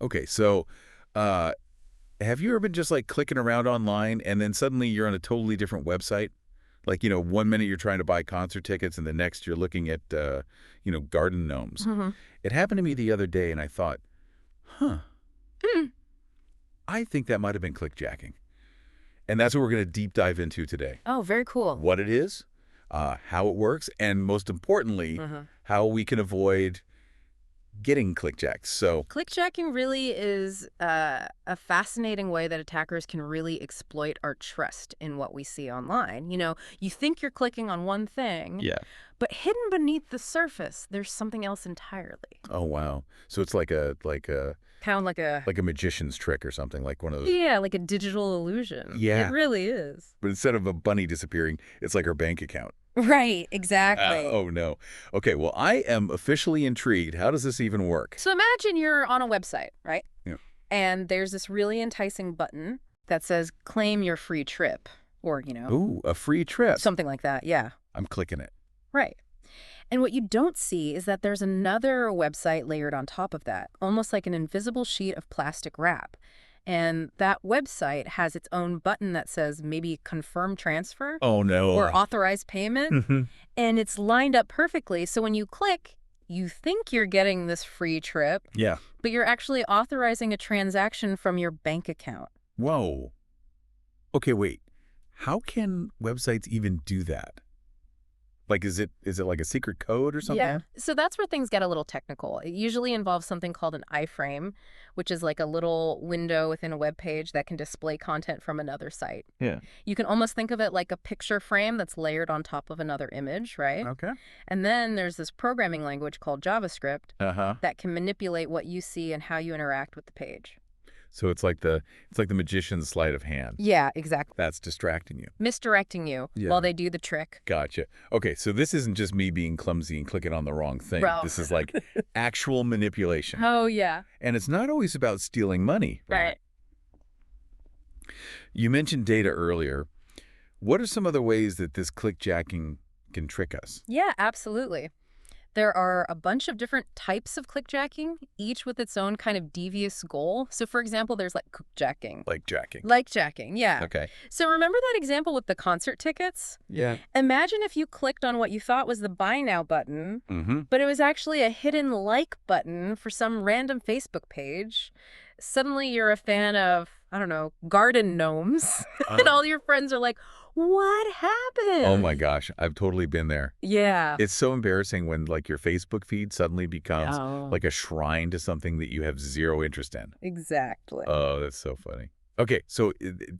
Okay, so uh, have you ever been just like clicking around online and then suddenly you're on a totally different website? Like, 1 minute you're trying to buy concert tickets and the next you're looking at, garden gnomes. Hmm. It happened to me the other day and I thought, huh, I think that might have been clickjacking. And that's what we're going to deep dive into today. Oh, very cool. What it is, how it works, and most importantly, how we can avoid getting clickjacked. So, Clickjacking really is a fascinating way that attackers can really exploit our trust in what we see online. You think you're clicking on one thing, yeah. but hidden beneath the surface, there's something else entirely. Oh, wow. So it's like a Kind of like a... like a magician's trick or something, like one of those. Yeah, like a digital illusion. Yeah. It really is. But instead of a bunny disappearing, it's like her bank account. Right, exactly. Oh, no. Okay, well, I am officially intrigued. How does this even work? So imagine you're on a website, right? Yeah. And there's this really enticing button that says claim your free trip or, Ooh, a free trip. something like that. Yeah. I'm clicking it. Right. And what you don't see is that there's another website layered on top of that, almost like an invisible sheet of plastic wrap. And that website has its own button that says maybe confirm transfer Oh, no. or authorize payment. And it's lined up perfectly. So when you click, you think you're getting this free trip, Yeah. but you're actually authorizing a transaction from your bank account. Whoa. Okay, wait. How can websites even do that? Like, is it like a secret code or something? Yeah. So that's where things get a little technical. It usually involves something called an iframe, which is like a little window within a web page that can display content from another site. Yeah. You can almost think of it like a picture frame that's layered on top of another image, right? Okay. And then there's this programming language called JavaScript Uh-huh. that can manipulate what you see and how you interact with the page. So it's like the magician's sleight of hand. Yeah, exactly. That's distracting you. Misdirecting you Yeah. while they do the trick. Gotcha. Okay, so this isn't just me being clumsy and clicking on the wrong thing. Bro. This is like actual manipulation. Oh, yeah. And it's not always about stealing money. Right. You mentioned data earlier. What are some other ways that this clickjacking can trick us? Yeah, absolutely. There are a bunch of different types of clickjacking, each with its own kind of devious goal. So, for example, there's like Cookiejacking. Likejacking, yeah. Okay. So remember that example with the concert tickets? Yeah. Imagine if you clicked on what you thought was the buy now button, but it was actually a hidden like button for some random Facebook page. Suddenly you're a fan of, I don't know, garden gnomes, and all your friends are like, what happened? Oh my gosh, I've totally been there. Yeah. It's so embarrassing when like your Facebook feed suddenly becomes Oh. like a shrine to something that you have zero interest in. Exactly. Oh, that's so funny. Okay, so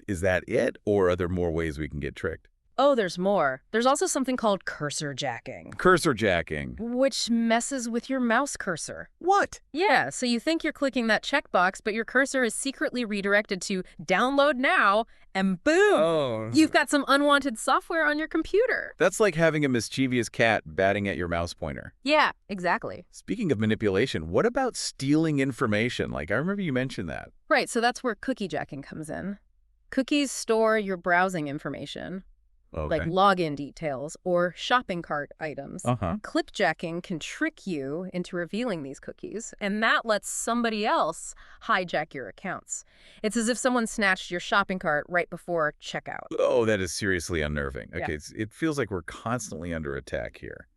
is that it, or are there more ways we can get tricked? Oh, there's more. There's also something called Cursorjacking, Cursorjacking. which messes with your mouse cursor. What? Yeah, so you think you're clicking that checkbox, but your cursor is secretly redirected to download now, and boom, Oh. you've got some unwanted software on your computer. That's like having a mischievous cat batting at your mouse pointer. Yeah, exactly. Speaking of manipulation, what about stealing information? Like, I remember you mentioned that. Right, so that's where cookiejacking comes in. Cookies store your browsing information, Okay. like login details or shopping cart items. Uh-huh. Clickjacking can trick you into revealing these cookies, and that lets somebody else hijack your accounts. It's as if someone snatched your shopping cart right before checkout. Oh, that is seriously unnerving. Yeah. Okay, it feels like we're constantly under attack here.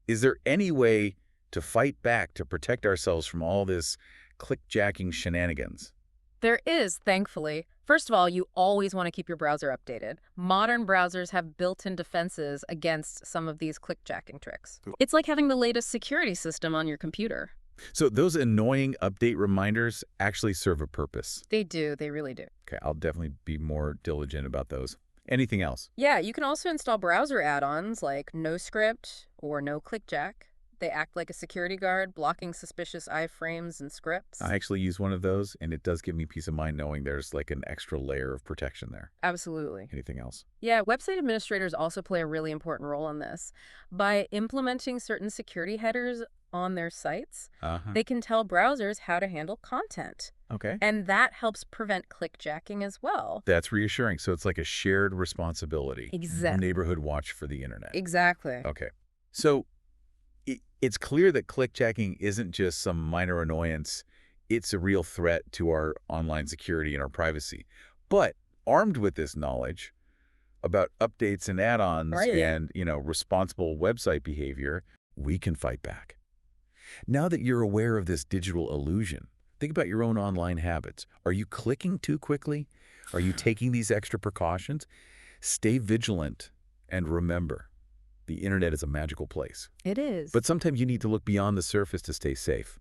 Is there any way to fight back to protect ourselves from all this clickjacking shenanigans? There is, thankfully. First of all, you always want to keep your browser updated. Modern browsers have built-in defenses against some of these clickjacking tricks. It's like having the latest security system on your computer. So those annoying update reminders actually serve a purpose. They do, they really do. Okay, I'll definitely be more diligent about those. Anything else? Yeah, you can also install browser add-ons like NoScript or NoClickjack. They act like a security guard, blocking suspicious iframes and scripts. I actually use one of those, and it does give me peace of mind knowing there's like an extra layer of protection there. Absolutely. Anything else? Yeah, website administrators also play a really important role in this. By implementing certain security headers on their sites, they can tell browsers how to handle content. Okay. And that helps prevent clickjacking as well. That's reassuring. So it's like a shared responsibility. Exactly. Neighborhood watch for the internet. Exactly. Okay. So it's clear that clickjacking isn't just some minor annoyance. it's a real threat to our online security and our privacy. But armed with this knowledge about updates and add-ons Right. and, responsible website behavior, we can fight back. Now that you're aware of this digital illusion, think about your own online habits. Are you clicking too quickly? Are you taking these extra precautions? Stay vigilant and remember, the internet is a magical place. It is. But sometimes you need to look beyond the surface to stay safe.